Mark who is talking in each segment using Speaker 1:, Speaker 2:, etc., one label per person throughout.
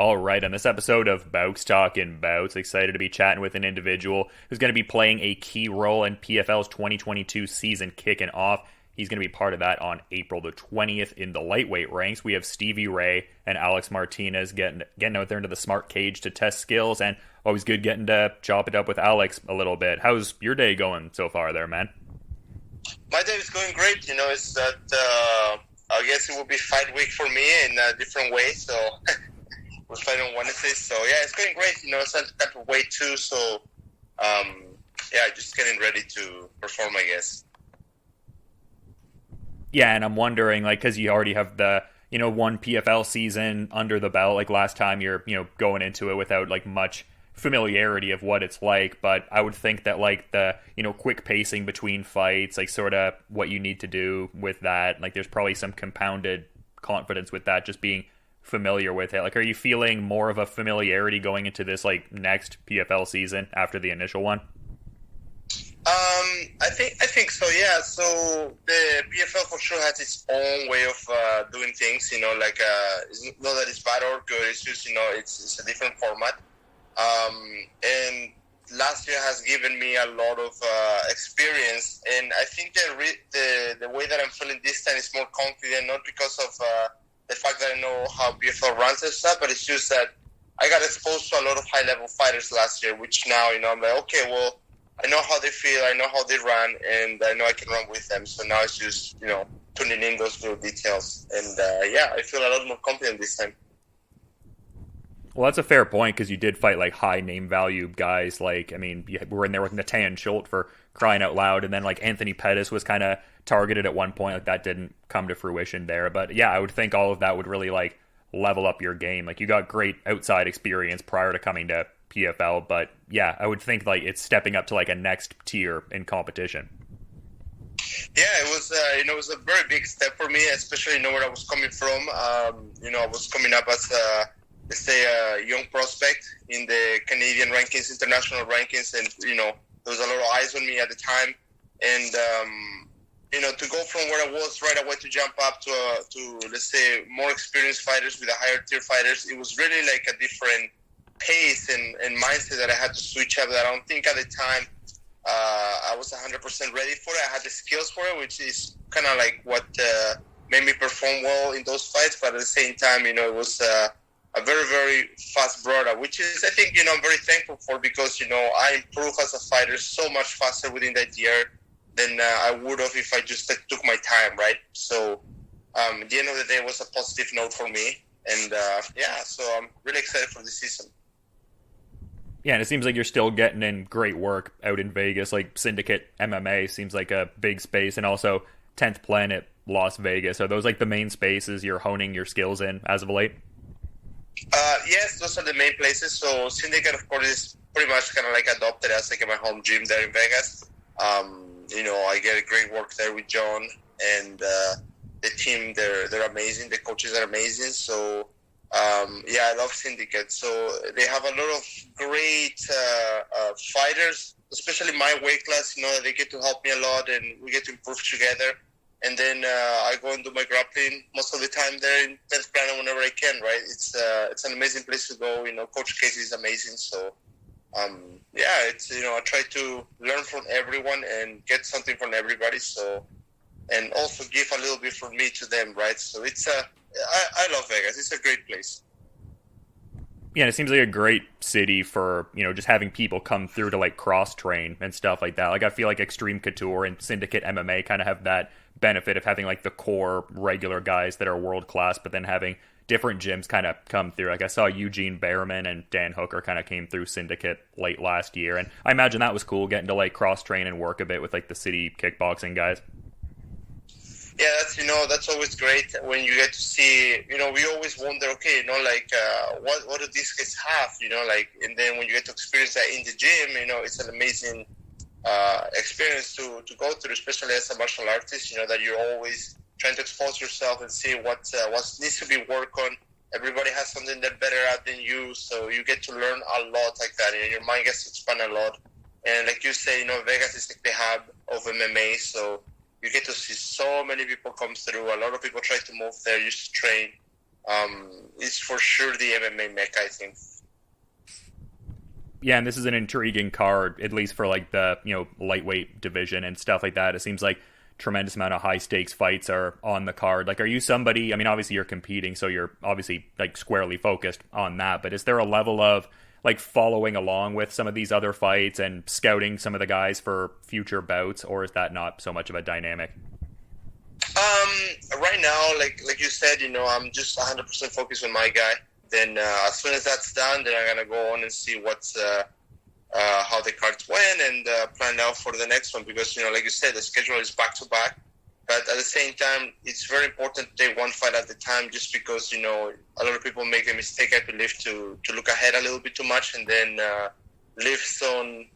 Speaker 1: All right, on this episode of Bouts Talking Bouts, excited to be chatting with an individual who's going to be playing a key role in PFL's 2022 season kicking off. He's going to be part of that on April the 20th in the lightweight ranks. We have Stevie Ray and Alex Martinez getting out there into the smart cage to test skills, and always good getting to chop it up with Alex a little bit. How's your day going so far there, man?
Speaker 2: My day is going great. It's that I guess it will be fight week for me in a different way, so... We're fighting on Wednesday, so yeah, it's going great. It's that type of weight too, so just getting ready to perform, I guess.
Speaker 1: Yeah, and I'm wondering, because you already have the, one PFL season under the belt, last time you're, going into it without, much familiarity of what it's like, but I would think that, the, quick pacing between fights, sort of what you need to do with that, there's probably some compounded confidence with that, just being familiar with it. Are you feeling more of a familiarity going into this next PFL season after the initial one?
Speaker 2: I think so. Yeah. So the PFL for sure has its own way of doing things. It's not that it's bad or good. It's just it's a different format. And last year has given me a lot of experience, and I think the way that I'm feeling this time is more confident, not because of the fact that I know how PFL runs and stuff, but it's just that I got exposed to a lot of high-level fighters last year, which now, I'm like, okay, well, I know how they feel, I know how they run, and I know I can run with them. So now it's just, tuning in those little details. And, I feel a lot more confident this time.
Speaker 1: Well, that's a fair point, because you did fight, high name value guys. You were in there with Natan Schultz for crying out loud, and then, Anthony Pettis was kind of targeted at one point. That didn't come to fruition there. But, yeah, I would think all of that would really, level up your game. You got great outside experience prior to coming to PFL, but, yeah, I would think, it's stepping up to, a next tier in competition.
Speaker 2: Yeah, it was, it was a very big step for me, especially, where I was coming from. I was coming up as let's say a young prospect in the Canadian rankings, international rankings, and there was a lot of eyes on me at the time, and to go from where I was right away to jump up to let's say more experienced fighters with a higher tier fighters, it was really a different pace and mindset that I had to switch up. That I don't think at the time I was 100% ready for it. I had the skills for it, which is kind of what made me perform well in those fights, but at the same time, it was a very, very fast brother, which is, I think, I'm very thankful for, because, I improved as a fighter so much faster within that year than I would have if I just took my time, right? So, at the end of the day, it was a positive note for me. And, so I'm really excited for this season.
Speaker 1: Yeah, and it seems like you're still getting in great work out in Vegas. Syndicate MMA seems like a big space, and also 10th Planet Las Vegas. Are those, the main spaces you're honing your skills in as of late?
Speaker 2: Yes, those are the main places. So Syndicate, of course, is pretty much kind of adopted as my home gym there in Vegas. I get a great work there with John and the team. They're amazing. The coaches are amazing. So I love Syndicate. So they have a lot of great fighters, especially my weight class. That they get to help me a lot, and we get to improve together. And then I go and do my grappling most of the time there in 10th Planet whenever I can, right? It's an amazing place to go. Coach Casey is amazing. So, it's, I try to learn from everyone and get something from everybody. So, and also give a little bit from me to them, right? So it's I love Vegas. It's a great place.
Speaker 1: Yeah, and it seems like a great city for, just having people come through to cross-train and stuff like that. I feel like Extreme Couture and Syndicate MMA kind of have that benefit of having the core regular guys that are world-class, but then having different gyms kind of come through. I saw Eugene Behrman and Dan Hooker kind of came through Syndicate late last year, and I imagine that was cool, getting to cross-train and work a bit with the city kickboxing guys.
Speaker 2: Yeah, that's always great when you get to see, we always wonder, okay, what do these guys have, and then when you get to experience that in the gym, it's an amazing experience to go through, especially as a martial artist, that you're always trying to expose yourself and see what needs to be worked on. Everybody has something they're better at than you, so you get to learn a lot like that. Your mind gets to expand a lot. And like you say, Vegas is the hub of MMA, so you get to see so many people come through. A lot of people try to move there just to train. It's for sure the MMA mecca, I think.
Speaker 1: Yeah, and this is an intriguing card, at least for like the lightweight division and stuff like that. It seems like tremendous amount of high stakes fights are on the card. Like, are you somebody? I mean, obviously you're competing, so you're obviously like squarely focused on that. But is there a level of like following along with some of these other fights and scouting some of the guys for future bouts, or is that not so much of a dynamic?
Speaker 2: Right now, like you said, I'm just 100% focused on my guy. Then as soon as that's done, then I'm gonna go on and see what's how the cards went and plan out for the next one. Because like you said, the schedule is back to back. But at the same time, it's very important to take one fight at a time. Just because a lot of people make a mistake, I believe, to look ahead a little bit too much and then leave stones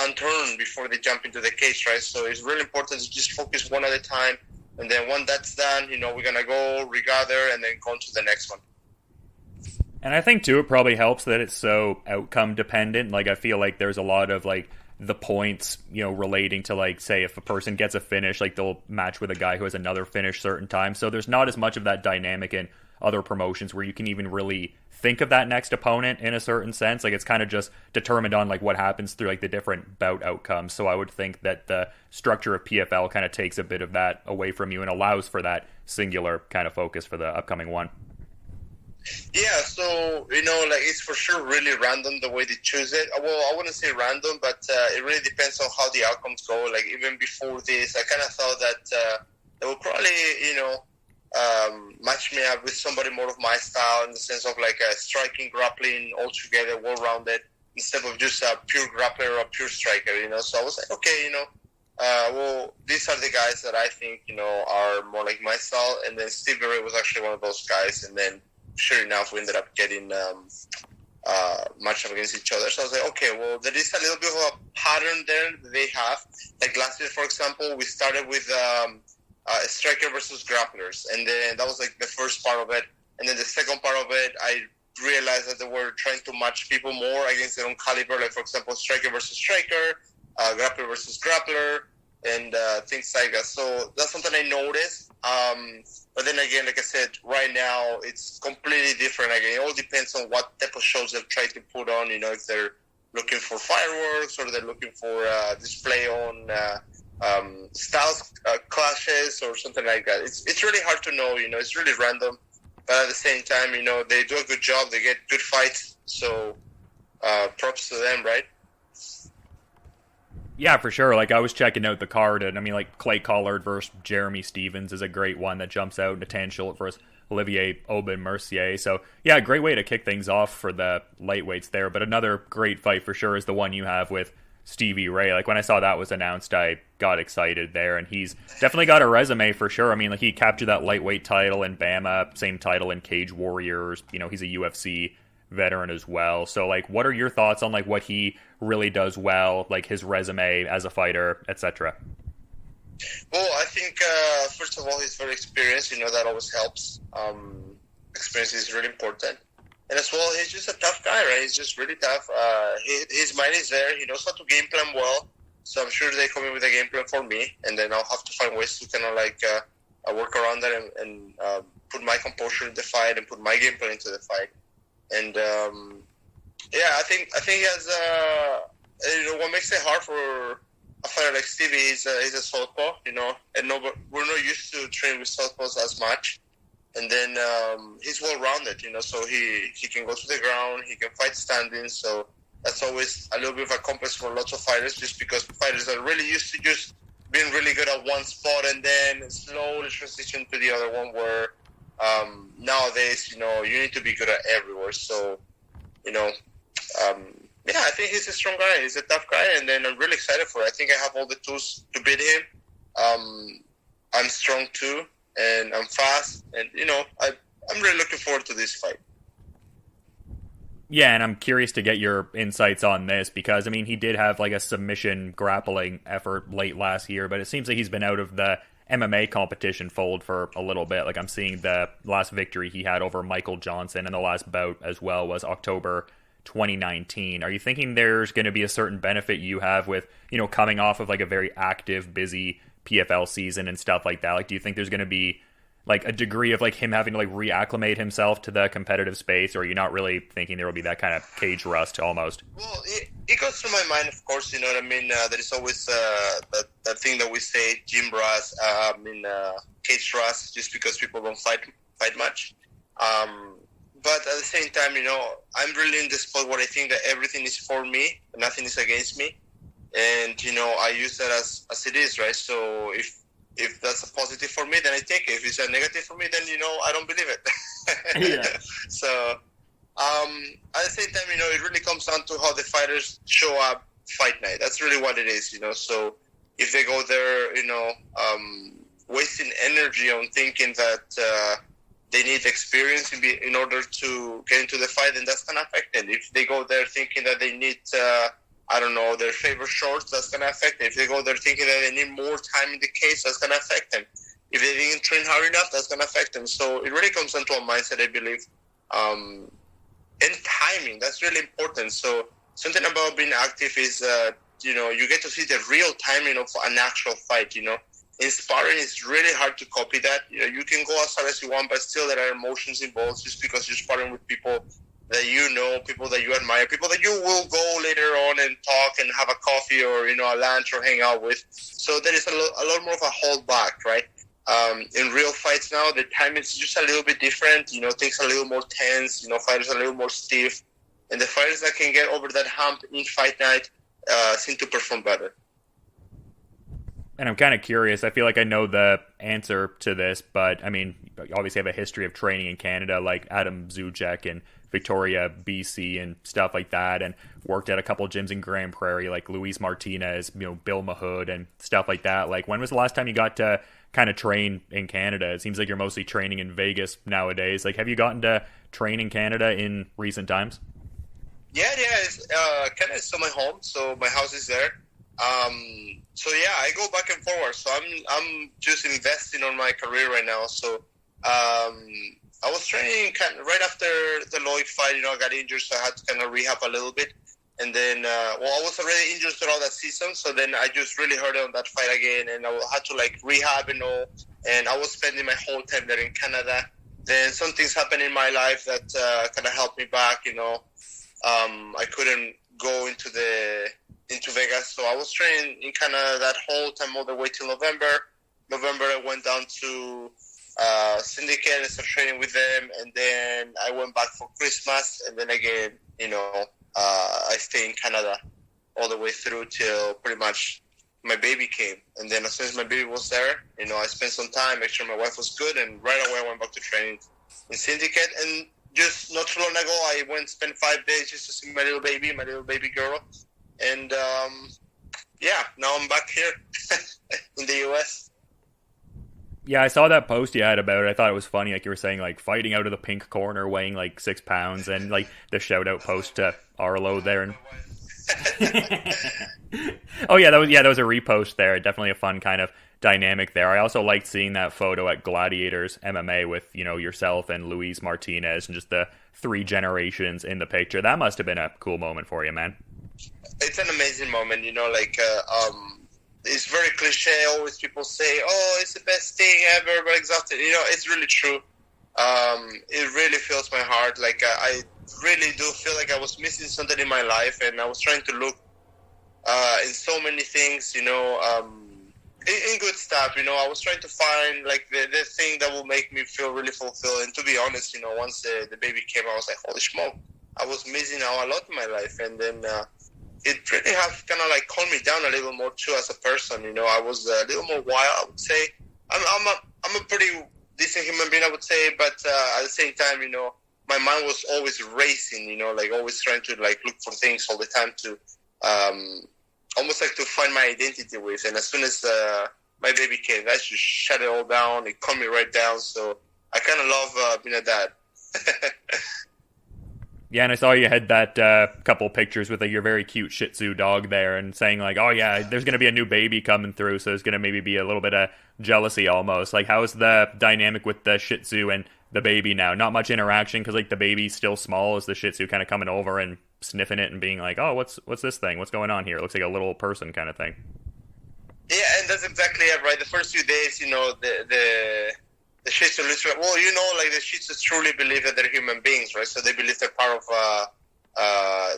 Speaker 2: unturned before they jump into the cage, right? So it's really important to just focus one at a time. And then when that's done, we're going to go regather and then go on to the next one.
Speaker 1: And I think, too, it probably helps that it's so outcome dependent. Like, I feel like there's a lot of, like, the points, relating to, like, say, if a person gets a finish, like, they'll match with a guy who has another finish certain time. So there's not as much of that dynamic in other promotions where you can even really think of that next opponent in a certain sense. Like, it's kind of just determined on like what happens through like the different bout outcomes. So I would think that the structure of PFL kind of takes a bit of that away from you and allows for that singular kind of focus for the upcoming one.
Speaker 2: Yeah, so like it's for sure really random the way they choose it. Well, I wouldn't say random, but it really depends on how the outcomes go. Like even before this, I kind of thought that they would probably match me up with somebody more of my style in the sense of like a striking, grappling, all together, well-rounded, instead of just a pure grappler or a pure striker, So I was like, okay, well, these are the guys that I think, are more like my style. And then Stevie Ray was actually one of those guys. And then sure enough, we ended up getting matched up against each other. So I was like, okay, well, there is a little bit of a pattern there that they have. Like last year, for example, we started with striker versus grapplers, and then that was like the first part of it. And then the second part of it, I realized that they were trying to match people more against their own caliber, like for example, striker versus striker, grappler versus grappler, and things like that. So that's something I noticed. But then again, like I said, right now it's completely different. Again, it all depends on what type of shows they'll try to put on. If they're looking for fireworks or they're looking for display on styles clashes or something like that. It's really hard to know. It's really random. But at the same time, they do a good job. They get good fights. So props to them, right?
Speaker 1: Yeah, for sure. Like, I was checking out the card, and I mean, like, Clay Collard versus Jeremy Stevens is a great one that jumps out. Nathan Schultz versus Olivier Aubin-Mercier. So, yeah, great way to kick things off for the lightweights there. But another great fight for sure is the one you have with Stevie Ray. Like, when I saw that was announced, I got excited there, and he's definitely got a resume for sure. I mean, like, he captured that lightweight title in BAMMA, same title in Cage Warriors. He's a UFC veteran as well. So, like, what are your thoughts on, like, what he really does well, like, his resume as a fighter, etc.?
Speaker 2: Well, I think, first of all, he's very experienced. That always helps. Experience is really important. And as well, he's just a tough guy, right? He's just really tough. His mind is there. He knows how to game plan well. So I'm sure they come in with a game plan for me. And then I'll have to find ways to kind of like work around that and put my composure in the fight and put my game plan into the fight. And I think he has what makes it hard for a fighter like Stevie is he's a southpaw, and we're not used to training with southpaws as much. And then he's well-rounded, so he can go to the ground, he can fight standing. So that's always a little bit of a complex for lots of fighters, just because fighters are really used to just being really good at one spot and then slowly transition to the other one. Where nowadays, you need to be good at everywhere. So, I think he's a strong guy. He's a tough guy, and then I'm really excited for it. I think I have all the tools to beat him. I'm strong too, and I'm fast, and I'm really looking forward to this fight.
Speaker 1: Yeah, and I'm curious to get your insights on this because, I mean, he did have like a submission grappling effort late last year, but it seems like he's been out of the MMA competition fold for a little bit. Like, I'm seeing the last victory he had over Michael Johnson, and the last bout as well was October 2019. Are you thinking there's going to be a certain benefit you have with, coming off of like a very active, busy PFL season and stuff like that? Like, do you think there's going to be like a degree of like him having to like reacclimate himself to the competitive space, or are you not really thinking there will be that kind of cage rust almost?
Speaker 2: Well, it goes through my mind, of course. You know what I mean. There is always that thing that we say, gym rust. Cage rust, just because people don't fight much. But at the same time, you know, I'm really in the spot where I think that everything is for me, nothing is against me, and you know, I use that as it is, right? So if that's a positive for me, then I take it. If it's a negative for me, then you know, I don't believe it.
Speaker 1: Yeah.
Speaker 2: So. At the same time, you know, it really comes down to how the fighters show up fight night. That's really what it is, you know. So if they go there, you know, wasting energy on thinking that they need experience in order to get into the fight, then that's going to affect them. If they go there thinking that they need, I don't know, their favorite shorts, that's going to affect them. If they go there thinking that they need more time in the cage, that's going to affect them. If they didn't train hard enough, that's going to affect them. So it really comes down to a mindset, I believe. And timing, that's really important. So something about being active is, you know, you get to see the real timing of an actual fight, you know. In sparring, it's really hard to copy that. You know, you can go as hard as you want, but still there are emotions involved just because you're sparring with people that you know, people that you admire, people that you will go later on and talk and have a coffee or, you know, a lunch or hang out with. So there is a lot more of a hold back, right? In real fights now, the time is just a little bit different. You know, things are a little more tense. You know, fighters are a little more stiff. And the fighters that can get over that hump in fight night seem to perform better.
Speaker 1: And I'm kind of curious. I feel like I know the answer to this, but I mean, you obviously have a history of training in Canada, like Adam Zuzek and Victoria, BC, and stuff like that, and worked at a couple gyms in Grand Prairie, like Luis Martinez, you know, Bill Mahood, and stuff like that. Like, when was the last time you got to kind of train in Canada? It seems like you're mostly training in Vegas nowadays. Like, have you gotten to train in Canada in recent times?
Speaker 2: Yeah. Canada is still my home, so my house is there. So yeah, I go back and forward. So I'm just investing on my career right now. So I was training right after the Lloyd fight. You know, I got injured, so I had to kind of rehab a little bit. And then, I was already injured throughout that season, so then I just really hurt on that fight again, and I had to like rehab and all. And I was spending my whole time there in Canada. Then some things happened in my life that kind of helped me back. You know, I couldn't go into Vegas, so I was training in Canada that whole time all the way till November. November, I went down to Syndicate and started training with them, and then I went back for Christmas, and then again, you know. I stayed in Canada all the way through till pretty much my baby came. And then as soon as my baby was there, you know, I spent some time, make sure my wife was good, and right away I went back to training in Syndicate. And just not too long ago, I went spend 5 days just to see my little baby girl. And, now I'm back here in the U.S.
Speaker 1: Yeah, I saw that post you had about it. I thought it was funny. Like, you were saying, like, fighting out of the pink corner, weighing like 6 pounds, and like the shout out post to Arlo there. And oh yeah, that was a repost there. Definitely a fun kind of dynamic there. I also liked seeing that photo at Gladiators MMA with, you know, yourself and Luis Martinez and just the 3 generations in the picture. That must have been a cool moment for you, man.
Speaker 2: It's an amazing moment, you know, like it's very cliche. Always people say, "Oh, it's the best thing ever," but exhausted. You know, it's really true. It really fills my heart. Like I really do feel like I was missing something in my life, and I was trying to look in so many things. You know, in good stuff. You know, I was trying to find like the thing that will make me feel really fulfilled. And to be honest, you know, once the baby came, I was like, "Holy smoke!" I was missing out a lot in my life, and then. It really has kind of like calmed me down a little more too as a person. You know, I was a little more wild, I would say. I'm a pretty decent human being, I would say, but at the same time, you know, my mind was always racing. You know, like always trying to like look for things all the time to almost like to find my identity with. And as soon as my baby came, that just shut it all down. It calmed me right down. So I kind of love being a dad.
Speaker 1: Yeah, and I saw you had that couple pictures with like your very cute Shih Tzu dog there, and saying like, "Oh yeah, there's gonna be a new baby coming through, so there's gonna maybe be a little bit of jealousy almost." Like, how's the dynamic with the Shih Tzu and the baby now? Not much interaction because like the baby's still small. Is the Shih Tzu kind of coming over and sniffing it and being like, "Oh, what's this thing? What's going on here? It looks like a little person kind of thing."
Speaker 2: Yeah, and that's exactly it, right? The first few days, you know, the the Shih Tzu literally, well, like the Shih Tzus truly believe that they're human beings, right? So they believe they're part of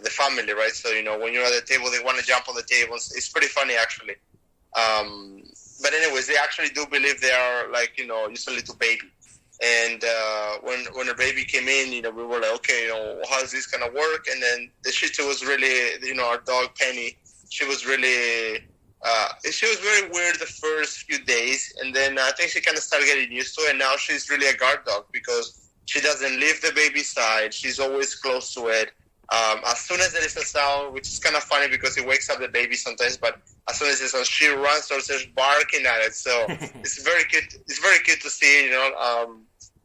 Speaker 2: the family, right? So, when you're at the table, they want to jump on the table. It's pretty funny, actually. But anyways, they actually do believe they are like, just a little baby. And when a baby came in, we were like, okay, how's this gonna work? And then the Shih Tzu was really, our dog Penny, she was really, she was very weird the first few days, and then I think she kind of started getting used to it. And now she's really a guard dog because she doesn't leave the baby's side. She's always close to it. As soon as there is a sound, which is kind of funny because it wakes up the baby sometimes, but as soon as there's a sound, she runs towards it, barking at it. So it's very cute. It's very cute to see,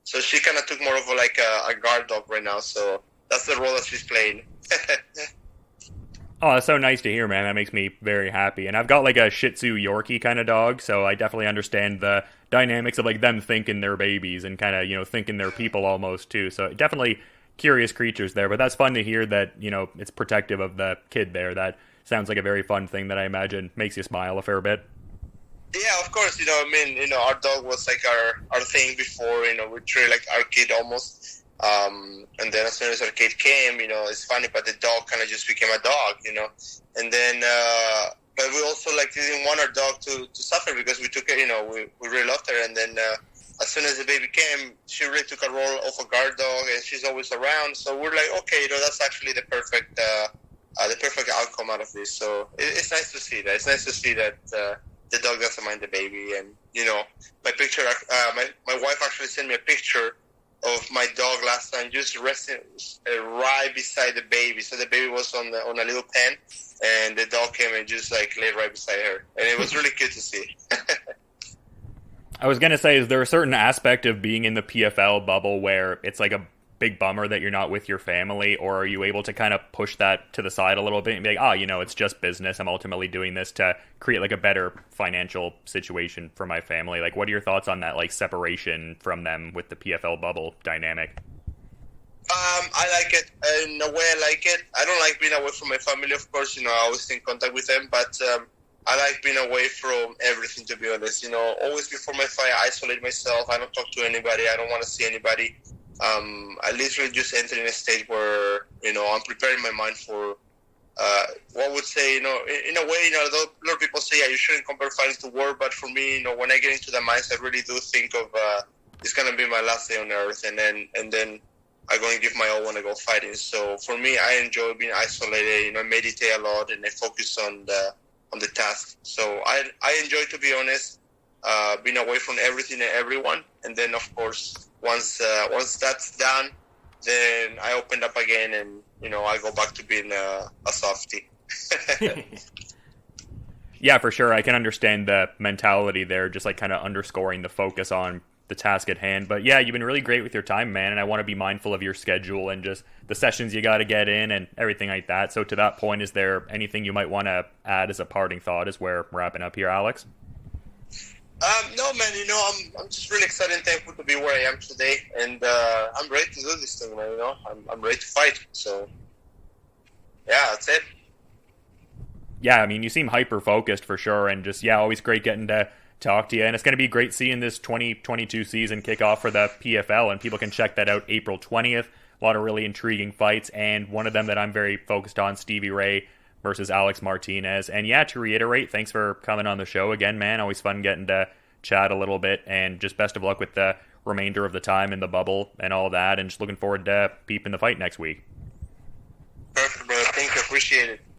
Speaker 2: So she kind of took more of a guard dog right now. So that's the role that she's playing.
Speaker 1: Oh, that's so nice to hear, man. That makes me very happy. And I've got like a Shih Tzu Yorkie kind of dog, so I definitely understand the dynamics of like them thinking they're babies and kind of, thinking they're people almost too. So definitely curious creatures there, but that's fun to hear that, it's protective of the kid there. That sounds like a very fun thing that I imagine makes you smile a fair bit.
Speaker 2: Yeah, of course, our dog was like our thing before, we treated like our kid almost. And then as soon as our kid came, it's funny, but the dog kind of just became a dog, and then, but we also didn't want our dog to suffer because we took it, we really loved her. And then, as soon as the baby came, she really took a role of a guard dog, and she's always around. So we're like, okay, that's actually the perfect outcome out of this. So it's nice to see that. It's nice to see that the dog doesn't mind the baby. And my picture, my wife actually sent me a picture of my dog last time, just resting right beside the baby. So the baby was on a little pen, and the dog came and just laid right beside her, and it was really cute to see.
Speaker 1: I was going to say, is there a certain aspect of being in the PFL bubble where it's like a big bummer that you're not with your family, or are you able to kind of push that to the side a little bit and be like, it's just business. I'm ultimately doing this to create like a better financial situation for my family. Like, what are your thoughts on that, like separation from them with the PFL bubble dynamic?
Speaker 2: I like it. In a way, I like it. I don't like being away from my family, of course. I always stay in contact with them, but I like being away from everything, to be honest. Always before my fight, I isolate myself. I don't talk to anybody. I don't want to see anybody. I literally just enter in a state where, I'm preparing my mind for what would say, in a way, a lot of people say, yeah, you shouldn't compare fighting to war. But for me, when I get into the mindset, I really do think of it's going to be my last day on earth. And then I go and give my all when I go fighting. So for me, I enjoy being isolated. I meditate a lot and I focus on the task. So I enjoy, to be honest, being away from everything and everyone. And then, of course, once that's done, then I open up again and, I go back to being a softie.
Speaker 1: Yeah, for sure. I can understand the mentality there, just like kind of underscoring the focus on the task at hand. But yeah, you've been really great with your time, man, and I want to be mindful of your schedule and just the sessions you got to get in and everything like that. So to that point, is there anything you might want to add as a parting thought as we're wrapping up here, Alex?
Speaker 2: No, man, I'm just really excited and thankful to be where I am today, and I'm ready to do this thing, man. I'm ready to fight. So yeah, that's it.
Speaker 1: Yeah, I mean, you seem hyper focused for sure, and just always great getting to talk to you. And it's going to be great seeing this 2022 season kick off for the PFL, and people can check that out April 20th. A lot of really intriguing fights, and one of them that I'm very focused on, Stevie Ray versus Alex Martinez. And yeah, to reiterate, thanks for coming on the show again, man. Always fun getting to chat a little bit, and just best of luck with the remainder of the time in the bubble and all that, and just looking forward to peeping the fight next week.
Speaker 2: Perfect, bro. Thank you. Appreciate it.